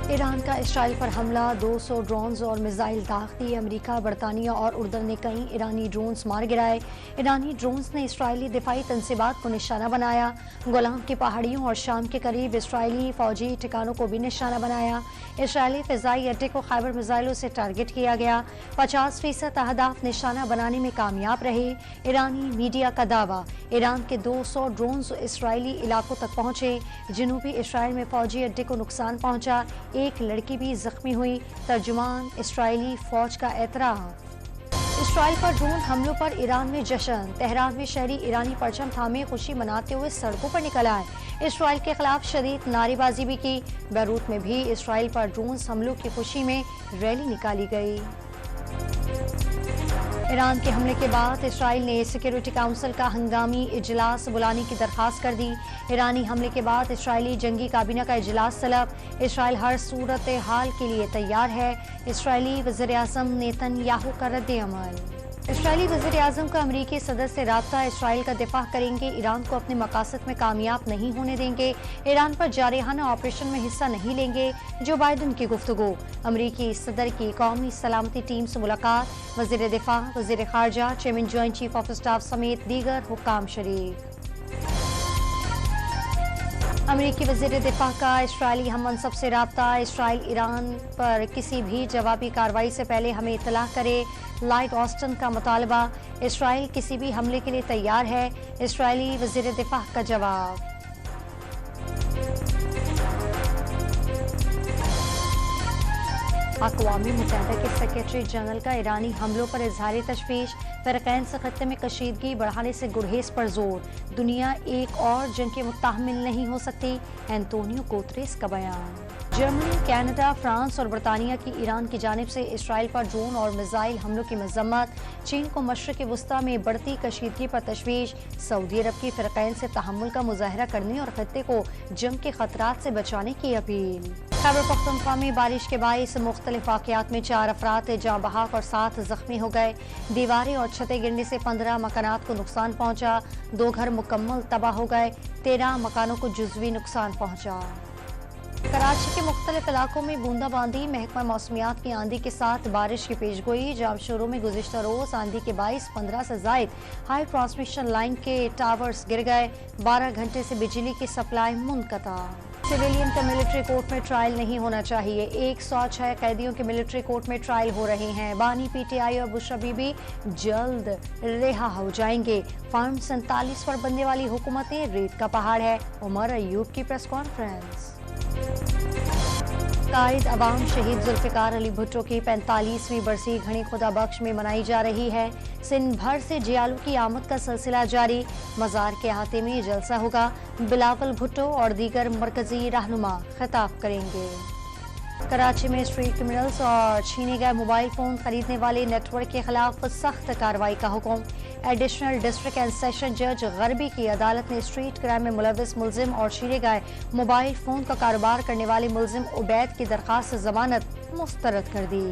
ایران کا اسرائیل پر حملہ، 200 ڈرونز اور میزائل داغ دی۔ امریکہ، برطانیہ اور اردن نے کئی ایرانی ڈرونز مار گرائے۔ ایرانی ڈرونز نے اسرائیلی دفاعی تنصیبات کو نشانہ بنایا۔ گولان کی پہاڑیوں اور شام کے قریب اسرائیلی فوجی ٹھکانوں کو بھی نشانہ بنایا۔ اسرائیلی فضائی اڈے کو خیبر میزائلوں سے ٹارگٹ کیا گیا۔ 50% اہداف نشانہ بنانے میں کامیاب رہے۔ ایرانی میڈیا کا دعویٰ، ایران کے 200 ڈرونز اسرائیلی علاقوں تک پہنچے۔ جنوبی اسرائیل میں فوجی اڈے کو نقصان پہنچا، ایک لڑکی بھی زخمی ہوئی۔ ترجمان اسرائیلی فوج کا اعتراف۔ اسرائیل پر ڈرون حملوں پر ایران میں جشن، تہران میں شہری ایرانی پرچم تھامے خوشی مناتے ہوئے سڑکوں پر نکل آئے۔ اسرائیل کے خلاف شدید نعرے بازی بھی کی۔ بیروت میں بھی اسرائیل پر ڈرونز حملوں کی خوشی میں ریلی نکالی گئی۔ ایران کے حملے کے بعد اسرائیل نے سیکیورٹی کونسل کا ہنگامی اجلاس بلانے کی درخواست کر دی۔ ایرانی حملے کے بعد اسرائیلی جنگی کابینہ کا اجلاس طلب۔ اسرائیل ہر صورت حال کے لیے تیار ہے۔ اسرائیلی وزیر اعظم نیتن یاہو کا رد عمل۔ اسرائیلی وزیر اعظم کا امریکی صدر سے رابطہ، اسرائیل کا دفاع کریں گے، ایران کو اپنے مقاصد میں کامیاب نہیں ہونے دیں گے، ایران پر جارحانہ آپریشن میں حصہ نہیں لیں گے۔ جو بائیڈن کی گفتگو۔ امریکی صدر کی قومی سلامتی ٹیم سے ملاقات، وزیر دفاع، وزیر خارجہ، chairman joint chief of staff سمیت دیگر حکام شریک۔ امریکی وزیر دفاع کا اسرائیلی ہم منصب سے رابطہ، اسرائیل ایران پر کسی بھی جوابی کارروائی سے پہلے ہمیں اطلاع کرے، لائٹ آسٹن کا مطالبہ۔ اسرائیل کسی بھی حملے کے لیے تیار ہے، اسرائیلی وزیر دفاع کا جواب۔ اقوام متحدہ کے سیکریٹری جنرل کا ایرانی حملوں پر اظہار تشویش، فریقین سے خطے میں کشیدگی بڑھانے سے گریز پر زور، دنیا ایک اور جنگ کے متحمل نہیں ہو سکتی، اینٹونیو گوتریس کا بیان۔ جرمنی، کینیڈا، فرانس اور برطانیہ کی ایران کی جانب سے اسرائیل پر ڈرون اور میزائل حملوں کی مذمت، چین کو مشرق وسطیٰ میں بڑھتی کشیدگی پر تشویش، سعودی عرب کی فریقین سے تحمل کا مظاہرہ کرنے اور خطے کو جنگ کے خطرات سے بچانے کی اپیل۔ خیبر پختونخوا میں بارش کے باعث مختلف واقعات میں 4 افراد جاں بحق اور 7 زخمی ہو گئے۔ دیواریں اور چھتیں گرنے سے 15 مکانات کو نقصان پہنچا، 2 گھر مکمل تباہ ہو گئے، 13 مکانوں کو جزوی نقصان پہنچا۔ کراچی کے مختلف علاقوں میں بوندا باندی، محکمہ موسمیات کی آندھی کے ساتھ بارش کی پیشگوئی۔ جام شوروں میں گزشتہ روز آندھی کے باعث 15 سے زائد ہائی ٹرانسمیشن لائن کے ٹاورز گر گئے، 12 گھنٹے سے بجلی کی سپلائی منقطع۔ سویلین کا ملٹری کورٹ میں ٹرائل نہیں ہونا چاہیے، 106 قیدیوں کے ملٹری کورٹ میں ٹرائل ہو رہے ہیں۔ بانی پی ٹی آئی اور بشرا بی بی جلد رہا ہو جائیں گے۔ فارم 47 پر بننے والی حکومتیں ریت کا پہاڑ ہے، عمر ایوب کی پریس کانفرنس۔ قائد عوام شہید ذوالفقار علی بھٹو کی 45ویں برسی گھنی خدا بخش میں منائی جا رہی ہے۔ سندھ بھر سے جیالو کی آمد کا سلسلہ جاری، مزار کے احاطے میں جلسہ ہوگا، بلاول بھٹو اور دیگر مرکزی رہنما خطاب کریں گے۔ کراچی میں اسٹریٹ کرمنلز اور چھینے گئے موبائل فون خریدنے والے نیٹ ورک کے خلاف سخت کارروائی کا حکم۔ ایڈیشنل ڈسٹرکٹ اینڈ سیشن جج غربی کی عدالت نے اسٹریٹ کرائم میں ملوث ملزم اور چھینے گئے موبائل فون کا کاروبار کرنے والے ملزم عبید کی درخواست ضمانت مسترد کر دی۔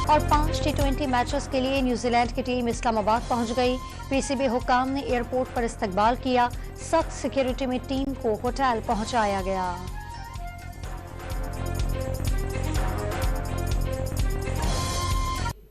اور 5 T20 میچز کے لیے نیوزی لینڈ کی ٹیم اسلام آباد پہنچ گئی۔ پی سی بی حکام نے ایئرپورٹ پر استقبال کیا، سخت سیکیورٹی میں ٹیم کو ہوٹل پہنچایا گیا۔